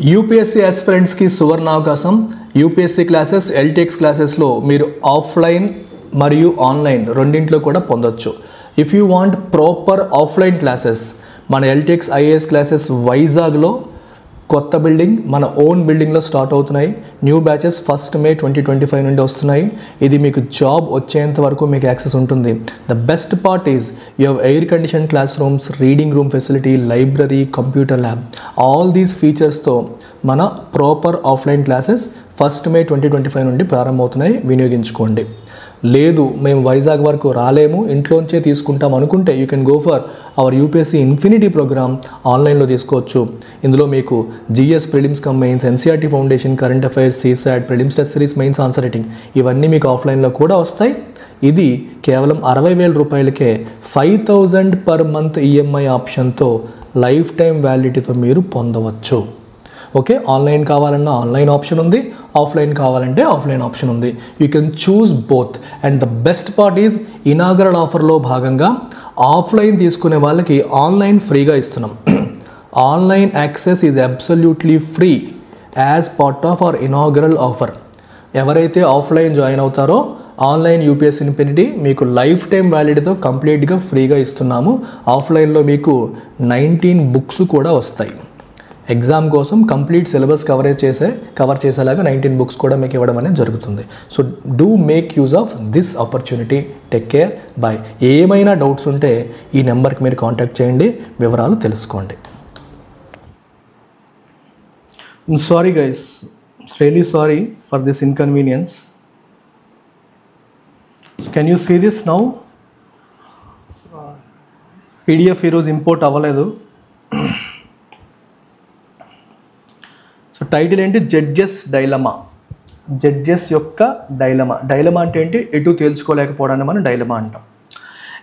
UPSC ఆస్పిరెంట్స్కి సువర్ణావకాశం. UPSC classes LTX క్లాసెస్లో మీరు offline మరియు ఆన్లైన్ రెండింటిలో కూడా పొందొచ్చు. If you want proper offline classes, మన ఎల్టీఎక్స్ ఐఏఎస్ క్లాసెస్ వైజాగ్లో కొత్త బిల్డింగ్, మన ఓన్ బిల్డింగ్లో స్టార్ట్ అవుతున్నాయి. న్యూ బ్యాచెస్ 1 May 2025 నుండి వస్తున్నాయి. ఇది మీకు జాబ్ వచ్చేంత వరకు మీకు యాక్సెస్ ఉంటుంది. The best part is you have air condition classrooms, reading room facility, library, computer lab. All these ఫీచర్స్తో మన ప్రాపర్ ఆఫ్లైన్ క్లాసెస్ 1 May 2025 నుండి ప్రారంభమవుతున్నాయి. వినియోగించుకోండి. లేదు మేము వైజాగ్ వరకు రాలేము, ఇంట్లోంచే తీసుకుంటాం అనుకుంటే you can go for our UPSC infinity programme. ఆన్లైన్లో తీసుకోవచ్చు. ఇందులో మీకు GS prelims cum mains, NCERT foundation, current affairs, CSAT, prelims test series, mains answer writing ఇవన్నీ మీకు ఆఫ్లైన్లో కూడా వస్తాయి. ఇది కేవలం 60,000 రూపాయలకే 5,000 పర్ మంత్ ఈఎంఐ ఆప్షన్తో లైఫ్ టైం వ్యాలిడిటీతో మీరు పొందవచ్చు. ఓకే, ఆన్లైన్ కావాలన్నా ఆన్లైన్ ఆప్షన్ ఉంది, ఆఫ్లైన్ కావాలంటే ఆఫ్లైన్ ఆప్షన్ ఉంది. You can choose both. And the best part is inaugural ఆఫర్లో భాగంగా ఆఫ్లైన్ తీసుకునే వాళ్ళకి ఆన్లైన్ ఫ్రీగా ఇస్తున్నాం. Online access is absolutely free as part of our inaugural offer. ఎవరైతే ఆఫ్లైన్ జాయిన్ అవుతారో ఆన్లైన్ యూపీఎస్సీ ఇన్ఫినిటీ మీకు లైఫ్ టైం వ్యాలిడిటీతో కంప్లీట్గా ఫ్రీగా ఇస్తున్నాము. ఆఫ్లైన్లో మీకు 19 బుక్స్ కూడా వస్తాయి. ఎగ్జామ్ కోసం కంప్లీట్ సిలబస్ కవర్ చేసేలాగా 19 బుక్స్ కూడా మీకు ఇవ్వడం అనేది జరుగుతుంది. So do make use of this opportunity. Take care, bye. ఏమైనా డౌట్స్ ఉంటే ఈ నెంబర్కి మీరు కాంటాక్ట్ చేయండి, వివరాలు తెలుసుకోండి. Sorry guys, really sorry for this inconvenience. Can you see this now? PDF ఈరోజు ఇంపోర్ట్ అవ్వలేదు. సో టైటిల్ ఏంటి? Judges dilemma. జడ్జెస్ యొక్క డైలమా. డైలమా అంటే ఏంటి? ఎటు తేల్చుకోలేకపోవడాన్ని మనం డైలమా అంటాం.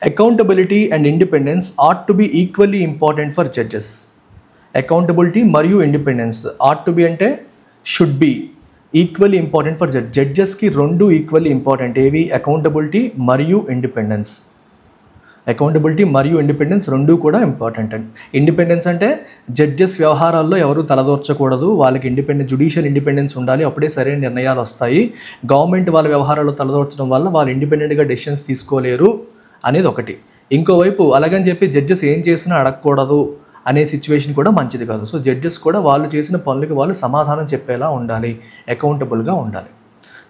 Accountability and independence ought to be equally important for judges. Accountability మరియు ఇండిపెండెన్స్ ఆట్ టు బి అంటే should be equally important for జడ్జెస్కి రెండు ఈక్వల్లీ ఇంపార్టెంట్. ఏవి? అకౌంటబిలిటీ మరియు ఇండిపెండెన్స్. అకౌంటబిలిటీ మరియు ఇండిపెండెన్స్ రెండూ కూడా ఇంపార్టెంట్ అండి. ఇండిపెండెన్స్ అంటే జడ్జెస్ వ్యవహారాల్లో ఎవరు తలదూర్చకూడదు, వాళ్ళకి జ్యుడిషియల్ ఇండిపెండెన్స్ ఉండాలి, అప్పుడే సరైన నిర్ణయాలు వస్తాయి. గవర్నమెంట్ వాళ్ళ వ్యవహారాల్లో తలదూర్చడం వల్ల వాళ్ళు ఇండిపెండెంట్గా డెసిషన్స్ తీసుకోలేరు అనేది ఒకటి. ఇంకోవైపు అలాగని చెప్పి జడ్జెస్ ఏం చేసినా అడగకూడదు అనే సిచ్యువేషన్ కూడా మంచిది కాదు. సో జడ్జెస్ కూడా వాళ్ళు చేసిన పనులకి వాళ్ళు సమాధానం చెప్పేలా ఉండాలి, అకౌంటబుల్గా ఉండాలి.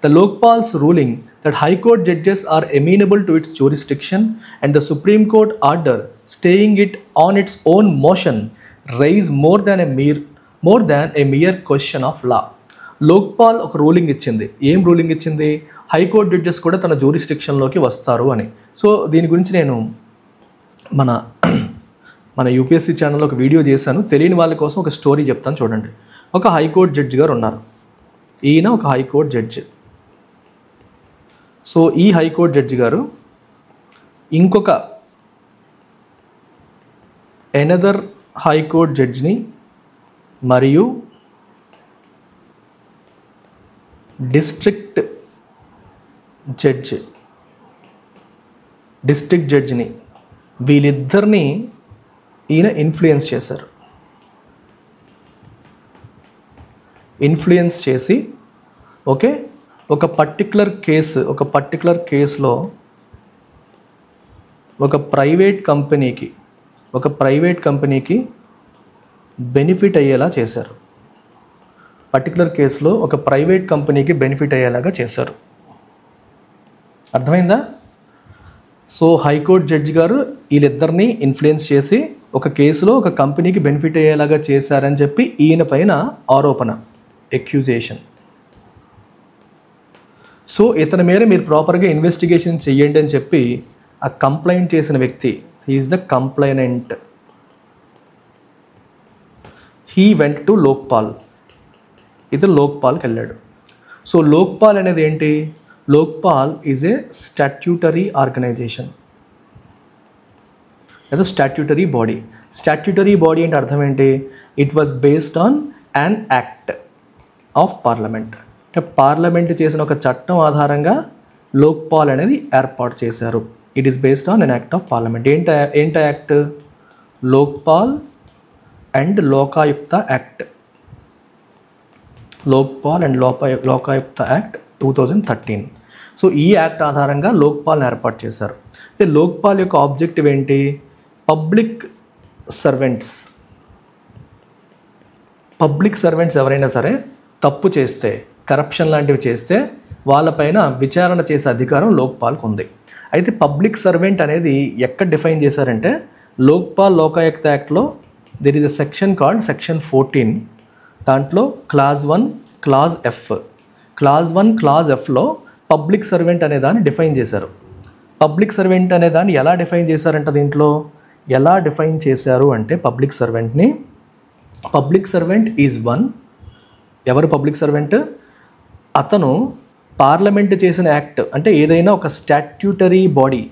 The Lokpal's ruling that High Court judges are amenable to its jurisdiction and the Supreme Court order staying it on its own motion raise more than a mere question of law. Lokpal ఒక ruling ఇచ్చింది. ఏం ruling ఇచ్చింది? High court judges కూడా తన జ్యూరిస్డిక్షన్లోకి వస్తారు అని. So దీని గురించి నేను మన యూపీఎస్సీ ఛానల్లో ఒక వీడియో చేశాను. తెలియని వాళ్ళ కోసం ఒక స్టోరీ చెప్తాను చూడండి. ఒక హైకోర్టు జడ్జి గారు ఉన్నారు. ఈయన ఒక హైకోర్టు జడ్జి. సో ఈ హైకోర్టు జడ్జి గారు ఇంకొక ఎనదర్ హైకోర్టు జడ్జిని మరియు డిస్ట్రిక్ట్ జడ్జిని వీళ్ళిద్దరిని ఈయన ఇన్ఫ్లుయెన్స్ చేశారు. ఇన్ఫ్లుయెన్స్ చేసి ఓకే ఒక పర్టికులర్ కేసులో ఒక ప్రైవేట్ కంపెనీకి బెనిఫిట్ అయ్యేలా చేశారు. పర్టికులర్ కేసులో ఒక ప్రైవేట్ కంపెనీకి బెనిఫిట్ అయ్యేలాగా చేశారు. అర్థమైందా? సో హైకోర్టు జడ్జి గారు వీళ్ళిద్దరిని ఇన్ఫ్లుయెన్స్ చేసి ఒక కేసులో ఒక కంపెనీకి బెనిఫిట్ అయ్యేలాగా చేశారని చెప్పి ఈయన పైన ఆరోపణ, ఎక్యూజేషన్. సో ఇతని మీద మీరు ప్రాపర్గా ఇన్వెస్టిగేషన్ చెయ్యండి అని చెప్పి ఆ కంప్లైంట్ చేసిన వ్యక్తి, he is the complainant, he went to Lokpal. ఇతను లోక్పాల్కి వెళ్ళాడు. సో లోక్పాల్ అనేది ఏంటి? Lokpal is a statutory organisation, లేదా స్టాట్యూటరీ బాడీ. స్టాట్యూటరీ బాడీ అంటే అర్థం ఏంటి? It was based on an act of parliament. అంటే పార్లమెంట్ చేసిన ఒక చట్టం ఆధారంగా లోక్పాల్ అనేది ఏర్పాటు చేశారు. It is based on an act of parliament. ఏంటి act? Lokpal and Lokayukta act. Lokpal and Lokayukta act 2013. So ఈ యాక్ట్ ఆధారంగా లోక్పాల్ని ఏర్పాటు చేశారు. అయితే లోక్పాల్ యొక్క ఆబ్జెక్టివ్ ఏంటి? పబ్లిక్ సర్వెంట్స్ ఎవరైనా సరే తప్పు చేస్తే, కరప్షన్ లాంటివి చేస్తే వాళ్ళపైన విచారణ చేసే అధికారం లోక్పాల్కి ఉంది. అయితే పబ్లిక్ సర్వెంట్ అనేది ఎక్కడ డిఫైన్ చేశారంటే లోకాయుక్త యాక్ట్లో there is a section called section 14. దాంట్లో clause 1 clause F. Clause 1 clause ఎఫ్లో పబ్లిక్ సర్వెంట్ అనే దాన్ని డిఫైన్ చేశారు. పబ్లిక్ సర్వెంట్ అనే దాన్ని ఎలా డిఫైన్ చేశారంట? దీంట్లో ఎలా డిఫైన్ చేశారు అంటే పబ్లిక్ సర్వెంట్ ఈజ్ వన్. ఎవరు పబ్లిక్ సర్వెంట్? అతను పార్లమెంట్ చేసిన యాక్ట్ అంటే ఏదైనా ఒక స్టాట్యూటరీ బాడీ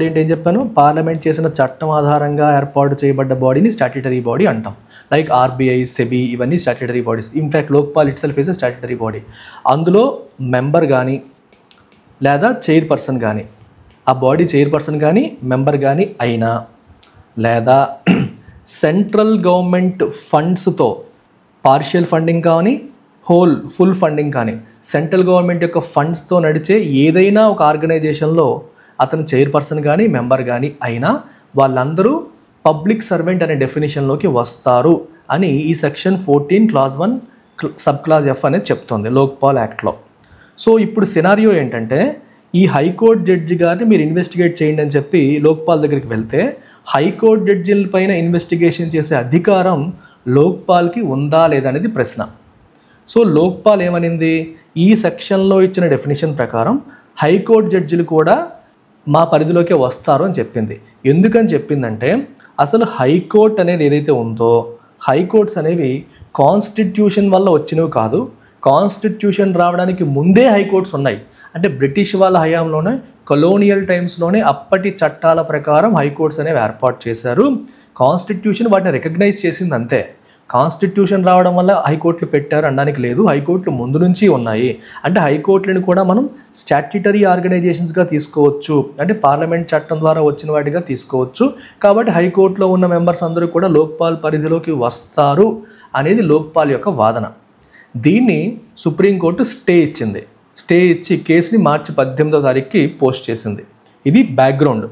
అంటే ఏం చెప్పాను? పార్లమెంట్ చేసిన చట్టం ఆధారంగా ఏర్పాటు చేయబడ్డ బాడీని స్టాట్యూటరీ బాడీ అంటాం. లైక్ ఆర్బీఐ, సెబీ, ఇవన్నీ statutory bodies. In fact Lokpal it self is a statutory body. అందులో మెంబర్ కానీ లేదా చైర్పర్సన్ కానీ, ఆ బాడీ చైర్పర్సన్ కానీ మెంబర్ కానీ అయినా, లేదా సెంట్రల్ గవర్నమెంట్ ఫండ్స్తో పార్షియల్ ఫండింగ్ కానీ ఫుల్ ఫండింగ్ కానీ సెంట్రల్ గవర్నమెంట్ యొక్క ఫండ్స్తో నడిచే ఏదైనా ఒక ఆర్గనైజేషన్లో అతను చైర్పర్సన్ కానీ మెంబర్ కానీ అయినా వాళ్ళందరూ పబ్లిక్ సర్వెంట్ అనే డెఫినేషన్లోకి వస్తారు అని ఈ section 14 clause 1 sub clause F అనేది చెప్తుంది లోక్పాల్ యాక్ట్లో. సో ఇప్పుడు సినారియో ఏంటంటే ఈ హైకోర్టు జడ్జి గారిని మీరు ఇన్వెస్టిగేట్ చేయండి అని చెప్పి లోక్పాల్ దగ్గరికి వెళ్తే హైకోర్టు జడ్జిల పైన ఇన్వెస్టిగేషన్ చేసే అధికారం లోక్పాల్కి ఉందా లేదా అనేది ప్రశ్న. సో లోక్పాల్ ఏమనింది? ఈ సెక్షన్లో ఇచ్చిన డెఫినేషన్ ప్రకారం హైకోర్టు జడ్జిలు కూడా మా పరిధిలోకే వస్తారు అని చెప్పింది. ఎందుకని చెప్పిందంటే అసలు హైకోర్టు అనేది ఏదైతే ఉందో హైకోర్ట్స్ అనేవి కాన్స్టిట్యూషన్ వల్ల వచ్చినవి కాదు. కాన్స్టిట్యూషన్ రావడానికి ముందే హైకోర్ట్స్ ఉన్నాయి. అంటే బ్రిటిష్ వాళ్ళ హయాంలోనే, కొలోనియల్ టైమ్స్లోనే అప్పటి చట్టాల ప్రకారం హైకోర్ట్స్ అనేవి ఏర్పాటు చేశారు. కాన్స్టిట్యూషన్ వాటిని రికగ్నైజ్ చేసింది అంతే. కాన్స్టిట్యూషన్ రావడం వల్ల హైకోర్టులు పెట్టారు అనడానికి లేదు. హైకోర్టులు ముందు నుంచి ఉన్నాయి. అంటే హైకోర్టులను కూడా మనం స్టాట్యూటరీ ఆర్గనైజేషన్స్గా తీసుకోవచ్చు, అంటే పార్లమెంట్ చట్టం ద్వారా వచ్చిన వాటిగా తీసుకోవచ్చు. కాబట్టి హైకోర్టులో ఉన్న మెంబర్స్ అందరూ కూడా లోక్పాల్ పరిధిలోకి వస్తారు అనేది లోక్పాల్ యొక్క వాదన. దీన్ని సుప్రీంకోర్టు స్టే ఇచ్చి కేసుని మార్చి 18వ తారీఖుకి పోస్ట్ చేసింది. ఇది బ్యాక్గ్రౌండ్.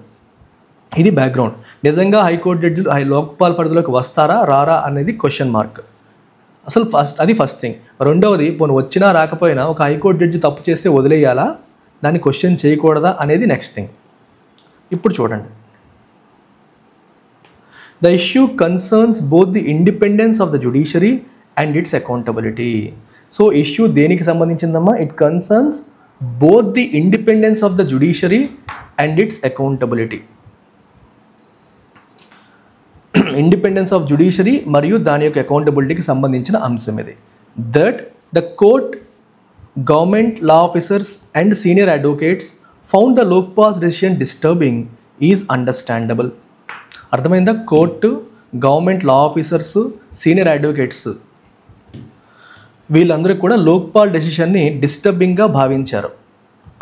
నిజంగా హైకోర్టు జడ్జిలు లోక్పాల్ పరిధిలోకి వస్తారా రారా అనేది క్వశ్చన్ మార్క్. అసలు ఫస్ట్ థింగ్. రెండవది, పోనీ వచ్చినా రాకపోయినా ఒక హైకోర్టు జడ్జి తప్పు చేస్తే వదిలేయాలా, దాన్ని క్వశ్చన్ చేయకూడదా అనేది నెక్స్ట్ థింగ్. ఇప్పుడు చూడండి, the issue concerns both the independence of the judiciary and its accountability. So issue దేనికి సంబంధించిందమ్మా? It concerns both the independence of the judiciary and its accountability. Independence of judiciary మరియు దాని యొక్క అకౌంటబిలిటీకి సంబంధించిన అంశం ఇది. That the court, government law officers and senior advocates found the Lokpal's decision disturbing is understandable. అర్థమైందా? Court, government law officers, senior advocates వీళ్ళందరూ కూడా లోక్పాల్ డెసిషన్ని డిస్టర్బింగ్గా భావించారు.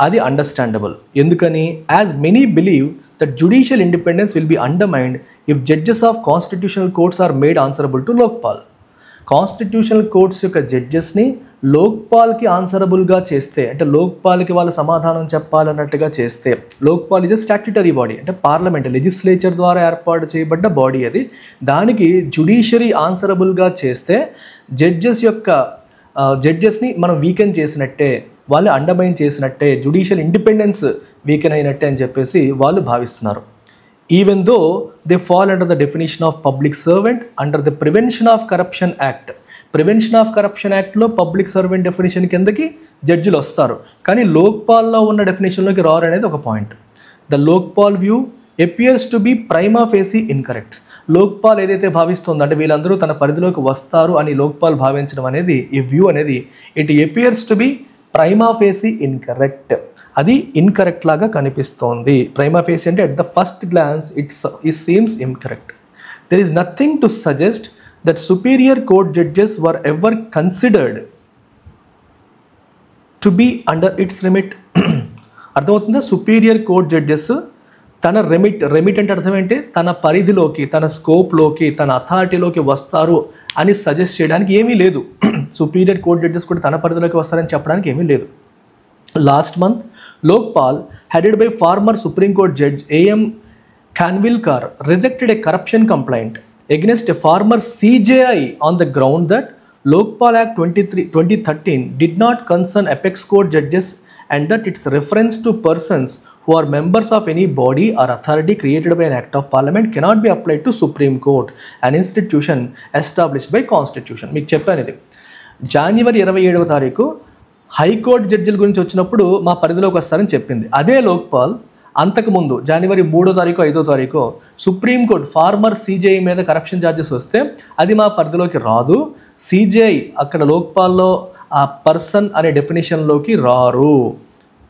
అది అండర్స్టాండబుల్. ఎందుకని? As many believe that judicial independence will be undermined if judges of constitutional courts are made answerable to Lokpal. Constitutional courts యొక్క జడ్జెస్ని లోక్పాల్కి ఆన్సరబుల్గా చేస్తే, అంటే లోక్పాల్కి వాళ్ళ సమాధానం చెప్పాలన్నట్టుగా చేస్తే, Lokpal is a statutory body, అంటే పార్లమెంట్ లెజిస్లేచర్ ద్వారా ఏర్పాటు చేయబడ్డ బాడీ అది. దానికి జ్యుడిషియరీ ఆన్సరబుల్గా చేస్తే జడ్జెస్ని మనం వీకెన్ చేసినట్టే, వాళ్ళు అండర్మైన్ చేసినట్టే, జ్యుడిషియల్ ఇండిపెండెన్స్ వీకెన్ అయినట్టే అని చెప్పేసి వాళ్ళు భావిస్తున్నారు. Even though they fall under the definition of public servant under the prevention of corruption act. Prevention of corruption యాక్ట్లో పబ్లిక్ సర్వెంట్ డెఫినేషన్ కిందకి జడ్జిలు వస్తారు, కానీ లోక్పాల్లో ఉన్న డెఫినేషన్లోకి రారు అనేది ఒక point. The Lokpal view appears to be prima facie incorrect. Lokpal ఏదైతే భావిస్తుందో, అంటే వీళ్ళందరూ తన పరిధిలోకి వస్తారు అని లోక్పాల్ భావించడం అనేది, ఈ వ్యూ అనేది it appears to be prima facie incorrect. అది ఇన్కరెక్ట్ లాగా కనిపిస్తోంది. ప్రైమా ఫేసీ అంటే at the first glance it seems incorrect. There is nothing to suggest that superior court judges were ever considered to be under its remit. అర్థమవుతుందా? Superior court judges తన remit అంటే అర్థం ఏంటి? తన పరిధిలోకి, తన స్కోప్లోకి, తన అథారిటీలోకి వస్తారు అని సజెస్ట్ చేయడానికి ఏమీ లేదు. సుపీరియర్ కోర్ట్ జడ్జెస్ కూడా తన పరిధిలోకి వస్తారని చెప్పడానికి ఏమీ లేదు. Last month Lokpal headed by former Supreme Court Judge A.M. Khanvilkar rejected a corruption complaint against a former CJI on the ground that Lokpal Act 2013 did not concern apex court judges and that its reference to persons who are members of any body or authority created by an act of parliament cannot be applied to Supreme Court, an institution established by constitution. మీకు చెప్పాను ఇది. జనవరి 27వ తారీఖు high court జడ్జిల గురించి వచ్చినప్పుడు మా పరిధిలోకి వస్తారని చెప్పింది. అదే లోక్పాల్ అంతకుముందు జనవరి 3వ తారీఖు 5వ తారీఖు సుప్రీంకోర్టు ఫార్మర్ సిజేఐ మీద కరప్షన్ ఛార్జెస్ వస్తే అది మా పరిధిలోకి రాదు, సిజేఐ అక్కడ లోక్పాల్లో ఆ పర్సన్ అనే డెఫినేషన్లోకి రారు,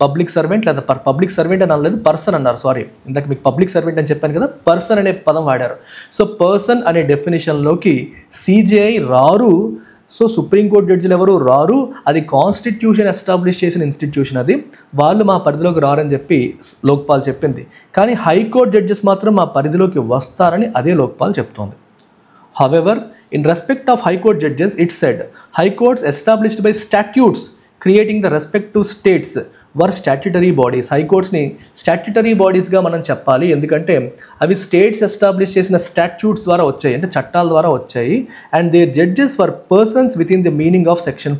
పబ్లిక్ సర్వెంట్ లేదా పబ్లిక్ సర్వెంట్ అని అనలేదు, పర్సన్ అన్నారు, సారీ ఇందాక మీకు పబ్లిక్ సర్వెంట్ అని చెప్పాను కదా, పర్సన్ అనే పదం వాడారు. సో పర్సన్ అనే డెఫినేషన్లోకి సిజేఐ రారు. సో సుప్రీంకోర్టు జడ్జిలు ఎవరు రారు, అది కాన్స్టిట్యూషన్ ఎస్టాబ్లిష్ చేసిన ఇన్స్టిట్యూషన్, అది వాళ్ళు మా పరిధిలోకి రారని చెప్పి లోక్పాల్ చెప్పింది. కానీ హైకోర్టు జడ్జెస్ మాత్రం మా పరిధిలోకి వస్తారని అదే లోక్పాల్ చెప్తోంది. However in respect of high court judges it said high courts established by statutes creating the respective states were statutory bodies. హైకోర్ట్స్ని స్టాట్యుటరీ బాడీస్గా మనం చెప్పాలి, ఎందుకంటే అవి స్టేట్స్ ఎస్టాబ్లిష్ చేసిన స్టాట్యూట్స్ ద్వారా వచ్చాయి, అంటే చట్టాల ద్వారా వచ్చాయి. And there judges were persons within the meaning of section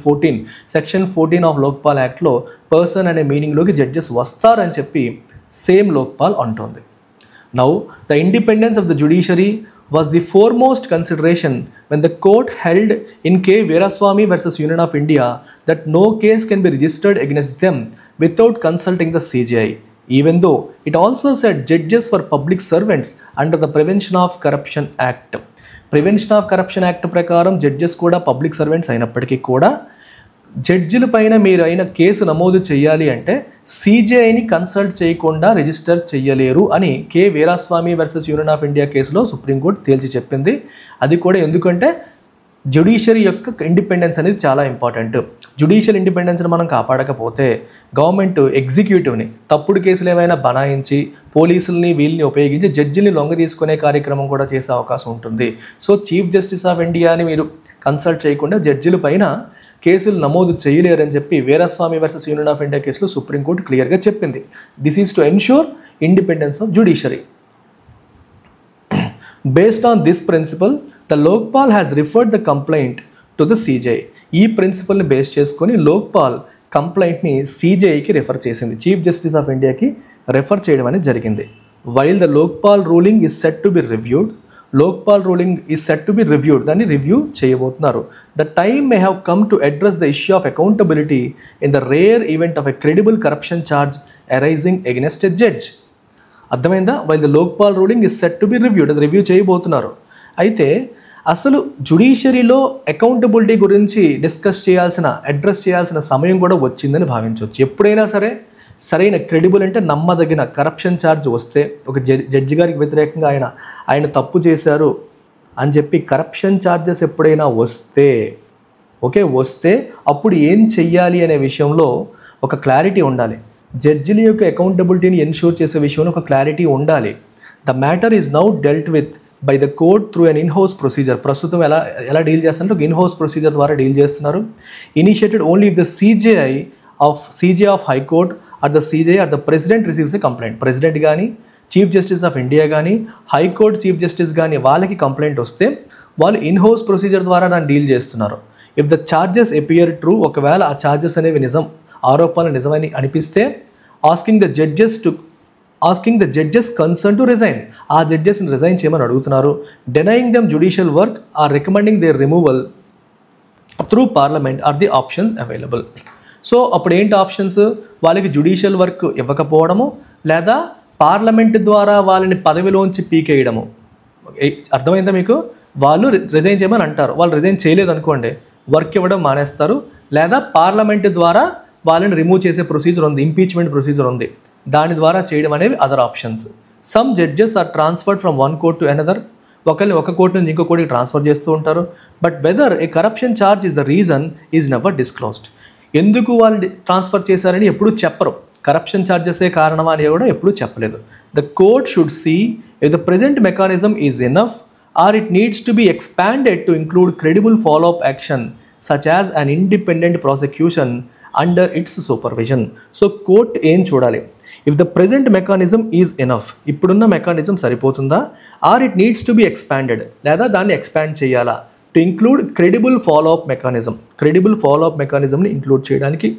14 of Lokpal యాక్ట్లో పర్సన్ అనే మీనింగ్లోకి జడ్జెస్ వస్తారని చెప్పి సేమ్ లోక్పాల్ అంటోంది. Now the independence of the judiciary was the foremost consideration when the court held in K. Veeraswamy versus Union of India that no case can be registered against them without consulting the CJI, even though it also said judges were public servants under the Prevention of Corruption Act. Prevention of Corruption Act ప్రకారం judges కూడా public servants అయినప్పటికీ కూడా జడ్జిల పైన మీరు అయిన case నమోదు చేయాలి అంటే సిజేఐని కన్సల్ట్ చేయకుండా రిజిస్టర్ చేయలేరు అని K Veeraswami versus union of India కేసులో సుప్రీంకోర్టు తేల్చి చెప్పింది. అది కూడా ఎందుకంటే జ్యుడిషియరీ యొక్క ఇండిపెండెన్స్ అనేది చాలా ఇంపార్టెంట్. జ్యుడిషియల్ ఇండిపెండెన్స్ని మనం కాపాడకపోతే గవర్నమెంట్ ఎగ్జిక్యూటివ్ని తప్పుడు కేసులు ఏమైనా బనాయించి పోలీసుల్ని వీళ్ళని ఉపయోగించి జడ్జిల్ని లొంగ తీసుకునే కార్యక్రమం కూడా చేసే అవకాశం ఉంటుంది. సో చీఫ్ జస్టిస్ ఆఫ్ ఇండియాని మీరు కన్సల్ట్ చేయకుండా జడ్జిల పైన కేసులు నమోదు చేయలేరని చెప్పి Veeraswamy versus union of India కేసులో సుప్రీంకోర్టు క్లియర్గా చెప్పింది. This is to ensure independence of judiciary. Based on this principle the Lokpal has referred the complaint to the CJI. ఈ ప్రిన్సిపల్ని బేస్ చేసుకొని లోక్పాల్ కంప్లైంట్ని సిజేఐకి రిఫర్ చేసింది, చీఫ్ జస్టిస్ ఆఫ్ ఇండియాకి రెఫర్ చేయడం అనేది జరిగింది. While the Lokpal ruling is set to be reviewed, Lokpal ruling is set to be reviewed, దాన్ని review చేయబోతున్నారు. The time may have come to address the issue of accountability in the rare event of a credible corruption charge arising against a judge. అర్థమైందా? While the Lokpal ruling is set to be reviewed, అది review చేయబోతున్నారు. అయితే అసలు జ్యుడిషియరీలో accountability గురించి address చేయాల్సిన సమయం కూడా వచ్చిందని భావించవచ్చు. ఎప్పుడైనా సరే సరైన క్రెడిబుల్ అంటే నమ్మదగిన కరప్షన్ ఛార్జ్ వస్తే, ఒక జడ్జి గారికి వ్యతిరేకంగా ఆయన తప్పు చేశారు అని చెప్పి కరప్షన్ ఛార్జెస్ ఎప్పుడైనా వస్తే అప్పుడు ఏం చెయ్యాలి అనే విషయంలో ఒక క్లారిటీ ఉండాలి. జడ్జిల యొక్క అకౌంటబిలిటీని ఎన్ష్యూర్ చేసే విషయంలో ఒక క్లారిటీ ఉండాలి. The matter is now dealt with by the court through an in house procedure. ప్రస్తుతం ఎలా డీల్ చేస్తున్నారు? ఒక ఇన్హౌస్ ప్రొసీజర్ ద్వారా డీల్ చేస్తున్నారు. Initiated only if the CJI of high court or the CJI or the president receives a complaint. President కానీ chief justice of India కానీ high court chief justice కానీ వాళ్ళకి కంప్లైంట్ వస్తే వాళ్ళు ఇన్హౌస్ ప్రొసీజర్ ద్వారా దాన్ని డీల్ చేస్తున్నారు. If the charges appear true, ఒకవేళ ఆ ఛార్జెస్ అనేవి నిజం, ఆరోపణలు నిజమని అనిపిస్తే asking the judges concern to resign, ఆ జడ్జెస్ని రిజైన్ చేయమని అడుగుతున్నారు. Denying them judicial work or recommending their removal through parliament are the options available. So అప్పుడు ఏంటి ఆప్షన్స్? వాళ్ళకి జ్యుడిషియల్ వర్క్ ఇవ్వకపోవడము, లేదా పార్లమెంట్ ద్వారా వాళ్ళని పదవిలోంచి పీకేయడము. అర్థమైందా మీకు? వాళ్ళు రిజైన్ చేయమని అంటారు, వాళ్ళు రిజైన్ చేయలేదు అనుకోండి, వర్క్ ఇవ్వడం మానేస్తారు, లేదా పార్లమెంట్ ద్వారా వాళ్ళని రిమూవ్ చేసే ప్రొసీజర్ ఉంది, ఇంపీచ్మెంట్ ప్రొసీజర్ ఉంది, దాని ద్వారా చేయడం అనేవి other options. Some judges are transferred from one court to another, ఒకరిని ఒక కోర్టు నుంచి ఇంకో కోర్టుకి ట్రాన్స్ఫర్ చేస్తూ ఉంటారు. But whether a corruption charge is the reason is never disclosed. ఎందుకు వాళ్ళు ట్రాన్స్ఫర్ చేశారని ఎప్పుడూ చెప్పరు. కరప్షన్ ఛార్జెసే కారణమా అని కూడా ఎప్పుడూ చెప్పలేదు. The court should see if the present mechanism is enough or it needs to be expanded to include credible follow up action such as an independent prosecution under its supervision. So court ఏం చూడాలి, if the present mechanism is enough, ఇప్పుడున్న mechanism సరిపోతుందా, or it needs to be expanded, లేదా దాన్ని expand చేయాలా, to include credible follow up mechanism, credible follow up మెకానిజంని include చేయడానికి,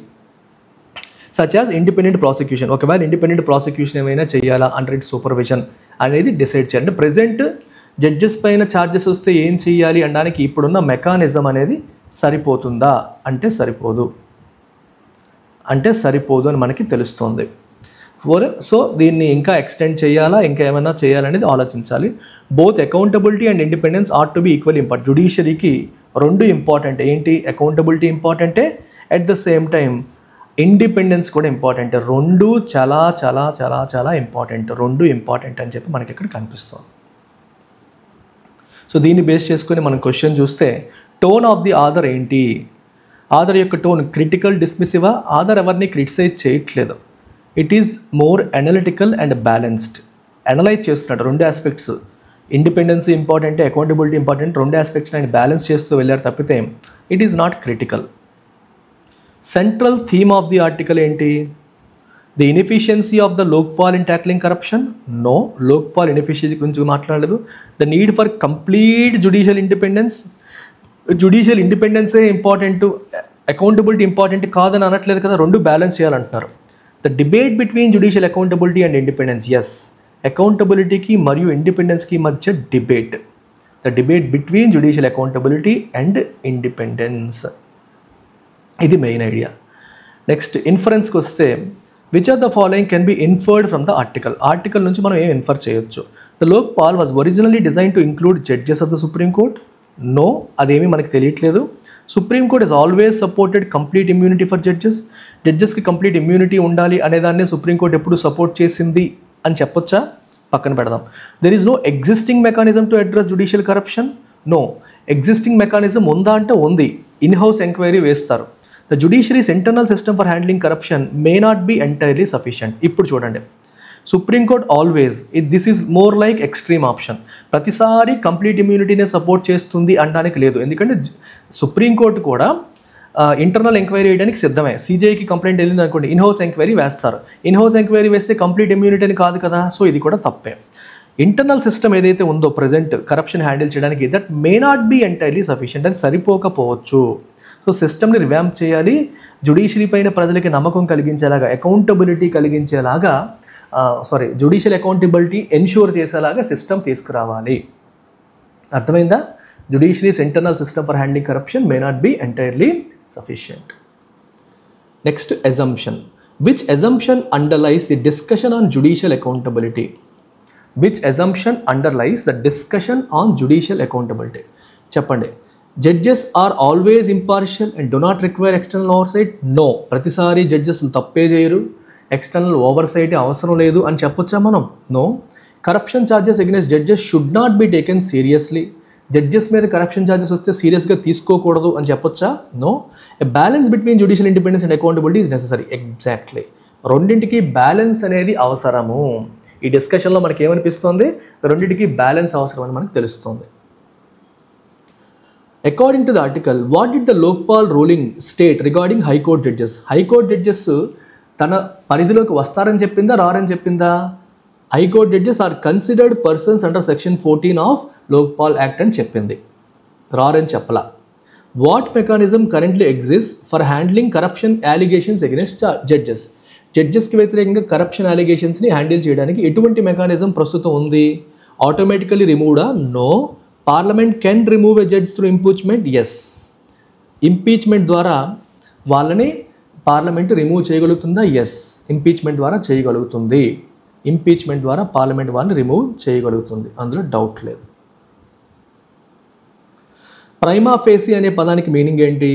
such as independent prosecution, ఒకవేళ ఇండిపెండెంట్ ప్రాసిక్యూషన్ ఏమైనా చేయాలా అండర్ ఇట్స్ సూపర్విజన్ అనేది డిసైడ్ చేయాలి. అంటే ప్రెజెంట్ జడ్జెస్ పైన ఛార్జెస్ వస్తే ఏం చేయాలి అనడానికి ఇప్పుడున్న మెకానిజం అనేది సరిపోతుందా అంటే సరిపోదు, అంటే సరిపోదు అని మనకి తెలుస్తుంది. సో దీన్ని ఇంకా ఎక్స్టెండ్ చేయాలా, ఇంకా ఏమైనా చేయాలనేది ఆలోచించాలి. Both accountability and independence are to be equal important. జుడిషియరీకి రెండు ఇంపార్టెంట్. ఏంటి, అకౌంటబిలిటీ ఇంపార్టెంటే, at the same time independence కూడా ఇంపార్టెంట్. రెండు చాలా చాలా చాలా చాలా ఇంపార్టెంట్, రెండు ఇంపార్టెంట్ అని చెప్పి మనకి ఇక్కడ కనిపిస్తుంది. సో దీన్ని బేస్ చేసుకొని మనం క్వశ్చన్ చూస్తే టోన్ ఆఫ్ ది ఆథర్ ఏంటి, ఆథర్ యొక్క టోన్ క్రిటికల్, డిస్మిసివా, ఆథర్ ఎవరిని క్రిటిసైజ్ చేయట్లేదు, it is more analytical and balanced. Analyse చేస్తున్నాడు రెండు aspects, independence important, accountability important, రెండు ఆస్పెక్ట్స్ ఆయన బ్యాలెన్స్ చేస్తూ వెళ్ళారు తప్పితే it is not critical. Central theme of the article ఏంటి, the inefficiency of the Lokpal in tackling corruption, no, Lokpal inefficiency గురించి మాట్లాడలేదు. The need for complete judicial independence, judicial ఇండిపెండెన్సే important, accountability important కాదని అనట్లేదు కదా, రెండు బ్యాలెన్స్ చేయాలంటున్నారు. The debate between judicial accountability and independence, yes, అకౌంటబిలిటీకి మరియు ఇండిపెండెన్స్కి మధ్య debate, the debate between judicial accountability and independence, ఇది మెయిన్ ఐడియా. నెక్స్ట్ ఇన్ఫరెన్స్కి వస్తే which are the following can be inferred from the article, article నుంచి మనం ఏం ఇన్ఫర్ చేయొచ్చు. The Lokpal was originally design to include judges of the supreme court, no, అదేమీ మనకి తెలియట్లేదు. Supreme court is always supported complete immunity for judges, జడ్జెస్కి complete immunity ఉండాలి అనేదాన్ని సుప్రీంకోర్టు ఎప్పుడు సపోర్ట్ చేసింది అని చెప్పొచ్చా, పక్కన పెడదాం. There is no existing mechanism to address judicial corruption, no, existing mechanism ఉందా అంటే ఉంది, ఇన్ హౌస్ ఎంక్వైరీ వేస్తారు. The judiciary's internal system for handling corruption may not be entirely sufficient. ఇప్పుడు చూడండి, supreme court always, this is more like extreme option, ప్రతిసారి complete ఇమ్యూనిటీనే support చేస్తుంది అనడానికి లేదు. ఎందుకంటే సుప్రీంకోర్టు కూడా ఇంటర్నల్ ఎంక్వైరీ వేయడానికి సిద్ధమే. సిజేఐకి కంప్లైంట్ వెళ్ళింది అనుకోండి, ఇన్హౌస్ ఎంక్వైరీ వేస్తారు, ఇన్హౌస్ ఎంక్వైరీ వేస్తే కంప్లీట్ ఇమ్యూనిటీ అని కాదు కదా, సో ఇది కూడా తప్పే. ఇంటర్నల్ సిస్టమ్ ఏదైతే ఉందో ప్రజెంట్ కరప్షన్ హ్యాండిల్ చేయడానికి, that may not be entirely sufficient, అని సరిపోకపోవచ్చు. సో సిస్టమ్ని రివ్యాంప్ చేయాలి, జుడిషియరీ పైన ప్రజలకి నమ్మకం కలిగించేలాగా, అకౌంటబిలిటీ కలిగించేలాగా, జుడిషియల్ అకౌంటబిలిటీ ఎన్ష్యూర్ చేసేలాగా సిస్టమ్ తీసుకురావాలి. అర్థమైందా? Judiciary's internal system for handling corruption may not be entirely sufficient. Next, assumption. Which assumption underlies the discussion on judicial accountability, which assumption underlies the discussion on judicial accountability, చెప్పండి. Judges are always impartial and do not require external oversight, no, ప్రతిసారి judges తప్పే చేయరు, external oversight అవసరం లేదు అని చెప్పొచ్చా మనం, no. Corruption charges against judges should not be taken seriously, judges మీద కరప్షన్ ఛార్జెస్ వస్తే సీరియస్గా తీసుకోకూడదు అని చెప్పొచ్చా, no. A balance between judicial independence and accountability is necessary, exactly, రెండింటికి బ్యాలెన్స్ అనేది అవసరము. ఈ డిస్కషన్లో మనకి ఏమనిపిస్తుంది, రెండింటికి బ్యాలెన్స్ అవసరం అని మనకు తెలుస్తుంది. According to the article, what did the Lokpal ruling state regarding high court judges, high court judges తన పరిధిలోకి వస్తారని చెప్పిందా, రారని చెప్పిందా? High court judges are considered persons under section 14 of Lokpal act అని చెప్పింది, రారని చెప్పలా. What mechanism currently exist for handling corruption allegations against judges, జడ్జెస్కి వ్యతిరేకంగా కరప్షన్ అలిగేషన్స్ని హ్యాండిల్ చేయడానికి ఎటువంటి మెకానిజం ప్రస్తుతం ఉంది? ఆటోమేటికల్లీ రిమూవ్డా, no. Parliament can remove a judge through impeachment, yes, impeachment ద్వారా వాళ్ళని పార్లమెంట్ రిమూవ్ చేయగలుగుతుందా, ఎస్, ఇంపీచ్మెంట్ ద్వారా చేయగలుగుతుంది, ఇంపీచ్మెంట్ ద్వారా పార్లమెంట్ వాళ్ళని రిమూవ్ చేయగలుగుతుంది, అందులో డౌట్ లేదు. ప్రైమా ఫేసి అనే పదానికి మీనింగ్ ఏంటి?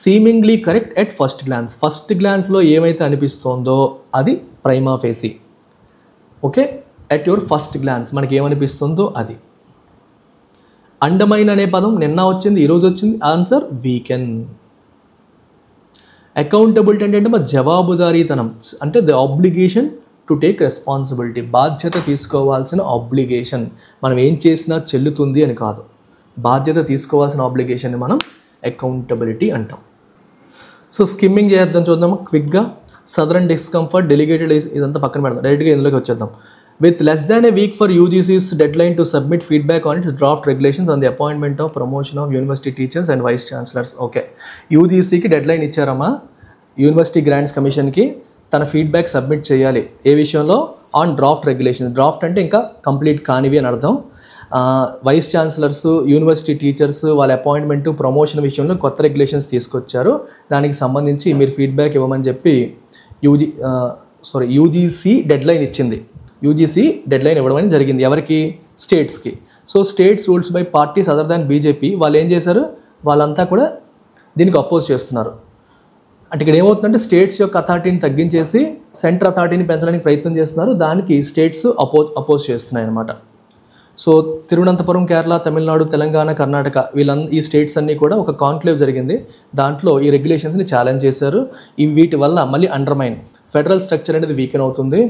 Seemingly correct at first glance, first గ్లాన్స్లో ఏమైతే అనిపిస్తోందో అది prima facie, okay, at your first glance మనకి ఏమనిపిస్తుందో అది. అండర్మైన్ అనే పదం నిన్న వచ్చింది, ఈరోజు వచ్చింది, ఆన్సర్ వీకెన్. అకౌంటబిలిటీ అంటే మా జవాబుదారీతనం, అంటే the obligation to take responsibility, బాధ్యత తీసుకోవాల్సిన ఆబ్లిగేషన్, మనం ఏం చేసినా చెల్లుతుంది అని కాదు, బాధ్యత తీసుకోవాల్సిన ఆబ్లిగేషన్ని మనం అకౌంటబిలిటీ అంటాం. సో స్కిమ్మింగ్ చేద్దాం, చూద్దాము క్విక్గా. సదరన్ డిస్కంఫర్ట్, డెలిగేటెడ్ ఇదంతా పక్కన పెడదాం, డైరెక్ట్గా ఇందులోకి వచ్చేద్దాం. With less than a week for UGC's deadline to submit feedback on its draft regulations on the appointment of promotion of university teachers and vice chancellors. Okay, యూజీసీకి డెడ్లైన్ ఇచ్చారమ్మా, university grants కమిషన్కి తన ఫీడ్బ్యాక్ సబ్మిట్ చేయాలి. ఏ విషయంలో? On draft regulations. Draft అంటే ఇంకా complete కానివి అని అర్థం. వైస్ ఛాన్సలర్స్, యూనివర్సిటీ టీచర్స్ వాళ్ళ అపాయింట్మెంట్, ప్రమోషన్ విషయంలో కొత్త రెగ్యులేషన్స్ తీసుకొచ్చారు. దానికి సంబంధించి మీరు ఫీడ్బ్యాక్ ఇవ్వమని చెప్పి యూజీసీ డెడ్లైన్ ఇచ్చింది. యూజీసీ డెడ్లైన్ ఇవ్వడం జరిగింది. ఎవరికి? స్టేట్స్కి. So states rules by parties other than BJP వాళ్ళు ఏం చేశారు? వాళ్ళంతా కూడా దీనికి అపోజ్ చేస్తున్నారు. అంటే ఇక్కడ ఏమవుతుందంటే స్టేట్స్ యొక్క అథారిటీని తగ్గించేసి సెంటర్ అథారిటీని పెంచడానికి ప్రయత్నం చేస్తున్నారు. దానికి స్టేట్స్ అపోజ్ చేస్తున్నాయి అన్నమాట. సో తిరువనంతపురం, కేరళ, తమిళనాడు, తెలంగాణ, కర్ణాటక ఈ స్టేట్స్ అన్నీ కూడా ఒక కాన్క్లేవ్ జరిగింది. దాంట్లో ఈ రెగ్యులేషన్స్ని ఛాలెంజ్ చేశారు. వీటి వల్ల మళ్ళీ అండర్మైన్ ఫెడరల్ స్ట్రక్చర్ అనేది వీకెన్ అవుతుంది.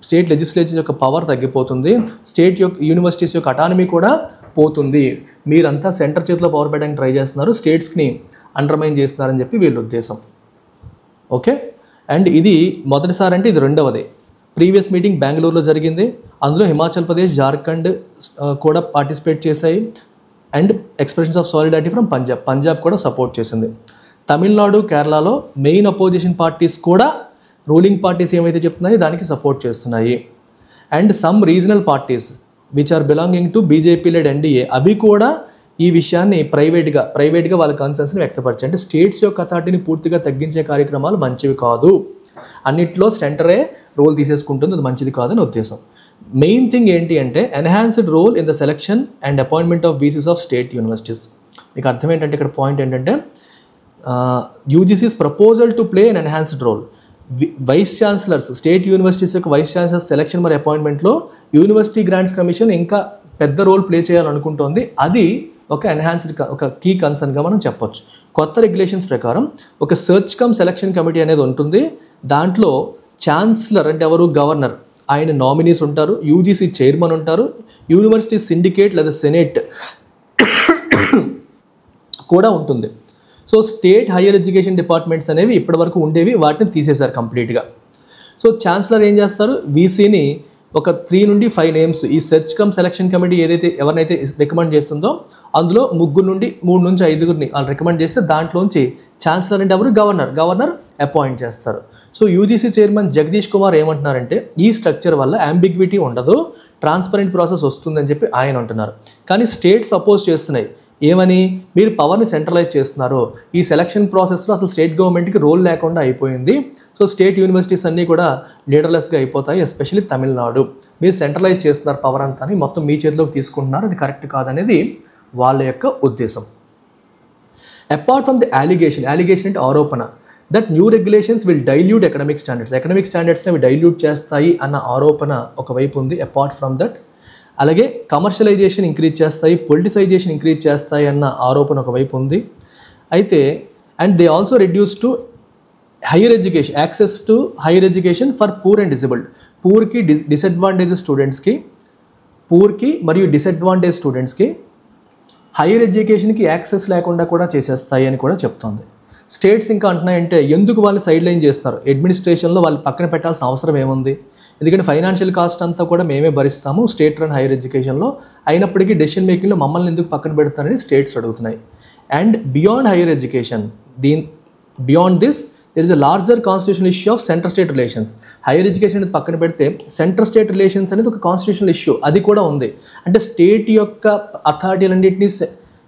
స్టేట్ లెజిస్లేచర్ యొక్క పవర్ తగ్గిపోతుంది. స్టేట్ యొక్క యూనివర్సిటీస్ యొక్క అటానమీ కూడా పోతుంది. మీరంతా సెంటర్ చేతిలో పవర్ పెట్టడానికి ట్రై చేస్తున్నారు, స్టేట్స్ని అండర్మైన్ చేస్తున్నారని చెప్పి వీళ్ళ ఉద్దేశం. ఓకే, అండ్ ఇది మొదటిసారి అంటే ఇది రెండవది. ప్రీవియస్ మీటింగ్ బెంగళూరులో జరిగింది. అందులో హిమాచల్ ప్రదేశ్, జార్ఖండ్ కూడా పార్టిసిపేట్ చేశాయి. And expressions of solidarity from Punjab కూడా సపోర్ట్ చేసింది. తమిళనాడు, కేరళలో మెయిన్ అపోజిషన్ పార్టీస్ కూడా రూలింగ్ పార్టీస్ ఏమైతే చెప్తున్నాయో దానికి సపోర్ట్ చేస్తున్నాయి. And some regional parties which are belonging to BJP led NDA అవి కూడా ఈ విషయాన్ని ప్రైవేట్గా వాళ్ళ కన్సర్న్స్ని వ్యక్తపరిచాయి. అంటే స్టేట్స్ యొక్క అథారిటీని పూర్తిగా తగ్గించే కార్యక్రమాలు మంచివి కాదు, అన్నిట్లో సెంటరే రోల్ తీసేసుకుంటుంది, అది మంచిది కాదని ఉద్దేశం. మెయిన్ థింగ్ ఏంటి అంటే enhanced role in the selection and appointment of VCs of state universities. మీకు అర్థం ఏంటంటే ఇక్కడ పాయింట్ ఏంటంటే UGC's proposal to play an enhanced role. Vice chancellors, state universities యొక్క వైస్ ఛాన్సలర్స్ సెలెక్షన్ మరి అపాయింట్మెంట్లో యూనివర్సిటీ గ్రాంట్స్ కమిషన్ ఇంకా పెద్ద రోల్ ప్లే చేయాలనుకుంటోంది. అది ఒక ఒక కీ కన్సర్న్గా మనం చెప్పొచ్చు. కొత్త రెగ్యులేషన్స్ ప్రకారం ఒక సెర్చ్ కమ్ సెలక్షన్ కమిటీ అనేది ఉంటుంది. దాంట్లో ఛాన్సలర్ అంటే ఎవరు? గవర్నర్, ఆయన నామినీస్ ఉంటారు, యూజీసీ చైర్మన్ ఉంటారు, యూనివర్సిటీ సిండికేట్ లేదా సెనేట్ కూడా ఉంటుంది. So state higher education departments అనేవి ఇప్పటివరకు ఉండేవి, వాటిని తీసేశారు కంప్లీట్గా. సో ఛాన్సలర్ ఏం చేస్తారు? వీసీని ఒక 3 నుండి 5 నేమ్స్ ఈ సెర్చ్ కమ్ సెలక్షన్ కమిటీ ఎవరినైతే రికమెండ్ చేస్తుందో అందులో 3 నుండి 5 వాళ్ళు రికమెండ్ చేస్తే దాంట్లోంచి ఛాన్సలర్ అంటే ఎవరు? గవర్నర్ అపాయింట్ చేస్తారు. So UGC chairman Jagadish Kumar ఏమంటున్నారంటే ఈ స్ట్రక్చర్ వల్ల అంబిగ్విటీ ఉండదు, ట్రాన్స్పరెంట్ ప్రాసెస్ వస్తుందని చెప్పి ఆయన అంటున్నారు. కానీ స్టేట్స్ అపోజ్ చేస్తున్నాయి. ఏమని? మీరు పవర్ని సెంట్రలైజ్ చేస్తున్నారు, ఈ సెలక్షన్ ప్రాసెస్లో అసలు స్టేట్ గవర్నమెంట్కి రోల్ లేకుండా అయిపోయింది. సో స్టేట్ యూనివర్సిటీస్ అన్నీ కూడా లీడర్లెస్గా అయిపోతాయి, ఎస్పెషల్లీ తమిళనాడు. మీరు సెంట్రలైజ్ చేస్తున్నారు పవర్ అంతా, మొత్తం మీ చేతిలోకి తీసుకుంటున్నారు, అది కరెక్ట్ కాదనేది వాళ్ళ యొక్క ఉద్దేశం. అపార్ట్ ఫ్రమ్ ది అలిగేషన్ అంటే ఆరోపణ, that new regulations will dilute economic స్టాండర్డ్స్ని అవి డైల్యూట్ చేస్తాయి అన్న ఆరోపణ ఒకవైపు ఉంది. అపార్ట్ ఫ్రమ్ దట్ అలాగే కమర్షియలైజేషన్ ఇంక్రీజ్ చేస్తాయి, పొలిటిసైజేషన్ ఇంక్రీజ్ చేస్తాయి అన్న ఆరోపణ ఒకవైపు ఉంది. అయితే and they also reduce to higher education, access to higher education for poor and disabled. పూర్కి మరియు డిసడ్వాంటేజ్ స్టూడెంట్స్కి హైయర్ ఎడ్యుకేషన్కి యాక్సెస్ లేకుండా కూడా చేసేస్తాయి అని కూడా చెప్తోంది. స్టేట్స్ ఇంకా అంటున్నాయంటే ఎందుకు వాళ్ళు సైడ్ లైన్ చేస్తారు? అడ్మినిస్ట్రేషన్లో వాళ్ళు పక్కన పెట్టాల్సిన అవసరం ఏముంది? ఎందుకంటే ఫైనాన్షియల్ కాస్ట్ అంతా కూడా మేమే భరిస్తాము స్టేట్ రన్ హైయర్ ఎడ్యుకేషన్లో, అయినప్పటికీ డెసిషన్ మేకింగ్లో మమ్మల్ని ఎందుకు పక్కన పెడతారని స్టేట్స్ అడుగుతున్నాయి. And beyond higher education, beyond this there is a larger constitutional issue of centre state relations. Higher education అనేది పక్కన పెడితే సెంటర్ స్టేట్ రిలేషన్స్ అనేది ఒక కాన్స్టిట్యూషనల్ ఇష్యూ, అది కూడా ఉంది. అంటే స్టేట్ యొక్క అథారిటీలన్నింటినీ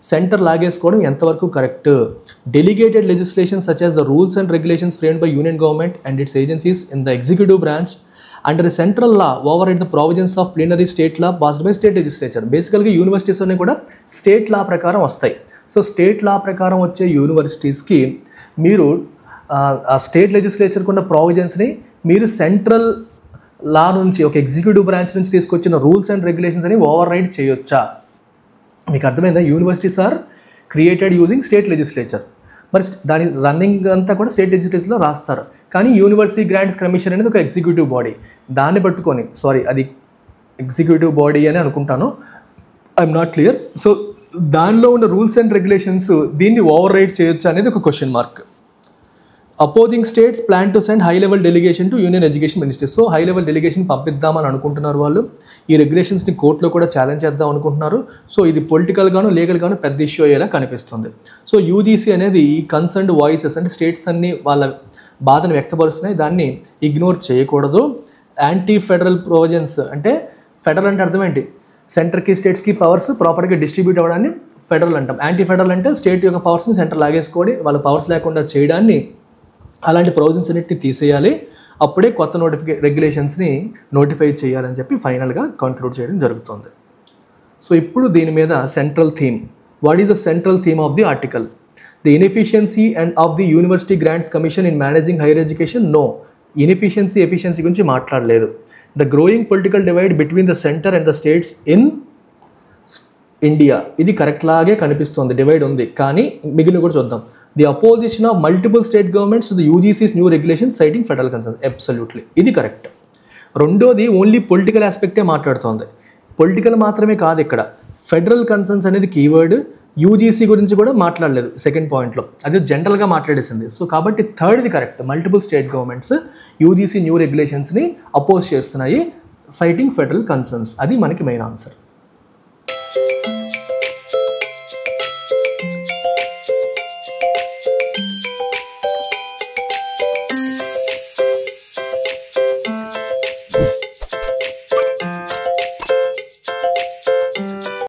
సెంటర్ లాగేసుకోవడం ఎంతవరకు correct? Delegated legislation such as the rules and regulations framed by union government and it's agencies in the executive branch under a central law over at the provisions of plenary state law passed by state legislature. బేసికల్గా universities అన్నీ కూడా state లా ప్రకారం వస్తాయి. So state లా ప్రకారం వచ్చే యూనివర్సిటీస్కి మీరు ఆ state లెజిస్లేచర్కి ఉన్న ప్రావిజన్స్ని మీరు సెంట్రల్ లా నుంచి ఒక ఎగ్జిక్యూటివ్ బ్రాంచ్ నుంచి తీసుకొచ్చిన రూల్స్ అండ్ రెగ్యులేషన్స్ అని ఓవర్ రైడ్ చేయొచ్చా? మీకు అర్థమైందా? Universities are created using state legislature. మరి దాని రన్నింగ్ అంతా కూడా స్టేట్ లెజిస్లేచర్లో రాస్తారు. కానీ యూనివర్సిటీ గ్రాంట్స్ కమిషన్ అనేది ఒక ఎగ్జిక్యూటివ్ బాడీ, దాన్ని పట్టుకొని అది ఎగ్జిక్యూటివ్ బాడీ అని అనుకుంటాను, ఐఎమ్ నాట్ క్లియర్. సో దానిలో ఉన్న రూల్స్ అండ్ రెగ్యులేషన్స్ దీన్ని ఓవర్ రైడ్ చేయొచ్చు అనేది ఒక question mark. Opposing states plan to send high level delegation to union education ministry. So high level delegation పంపిద్దామని అనుకుంటున్నారు వాళ్ళు. ఈ రెగ్యులేషన్స్ని కోర్టులో కూడా ఛాలెంజ్ చేద్దాం అనుకుంటున్నారు. సో ఇది పొలిటికల్గాను లీగల్గాను పెద్ద ఇష్యూ అయ్యేలా కనిపిస్తుంది. సో యూజీసీ అనేది కన్సర్న్డ్ వాయిసెస్ అంటే స్టేట్స్ అన్ని వాళ్ళ బాధను వ్యక్తపరుస్తున్నాయి, దాన్ని ఇగ్నోర్ చేయకూడదు. యాంటీ ఫెడరల్ ప్రొవిజన్స్ అంటే ఫెడరల్ అంటే అర్థం ఏంటి, సెంటర్కి స్టేట్స్కి పవర్స్ ప్రాపర్గా డిస్ట్రిబ్యూట్ అవ్వడాన్ని ఫెడరల్ అంటాం. యాంటీ ఫెడరల్ అంటే స్టేట్ యొక్క పవర్స్ని సెంటర్ లాగేసుకోవడం, వాళ్ళ పవర్స్ లేకుండా చేయడాన్ని, అలాంటి ప్రొవిజన్స్ అన్నిటిని తీసేయాలి. అప్పుడే కొత్త రెగ్యులేషన్స్ని నోటిఫై చేయాలని చెప్పి ఫైనల్గా కంక్లూడ్ చేయడం జరుగుతుంది. సో ఇప్పుడు దీని మీద central theme, what is the central theme of the article? The inefficiency and of the university grants commission in managing higher education. No, efficiency గురించి మాట్లాడలేదు. The growing political divide between the centre and the states in India, ఇది correct లాగే కనిపిస్తుంది, divide ఉంది. కానీ మిగిలిన కూడా చూద్దాం. The opposition of multiple state governments to the UGC's new regulation citing federal concern. Absolutely ఇది కరెక్ట్. రెండోది ఓన్లీ పొలిటికల్ ఆస్పెక్టే మాట్లాడుతోంది. పొలిటికల్ మాత్రమే కాదు, ఇక్కడ ఫెడరల్ కన్సర్న్స్ అనేది కీవర్డ్. యూజీసీ గురించి కూడా మాట్లాడలేదు సెకండ్ పాయింట్లో, అది జనరల్గా మాట్లాడేసింది. సో కాబట్టి థర్డ్ది correct. Multiple state governments UGC new రెగ్యులేషన్స్ని అపోజ్ చేస్తున్నాయి సైటింగ్ ఫెడరల్ కన్సర్న్స్, అది మనకి మెయిన్ ఆన్సర్.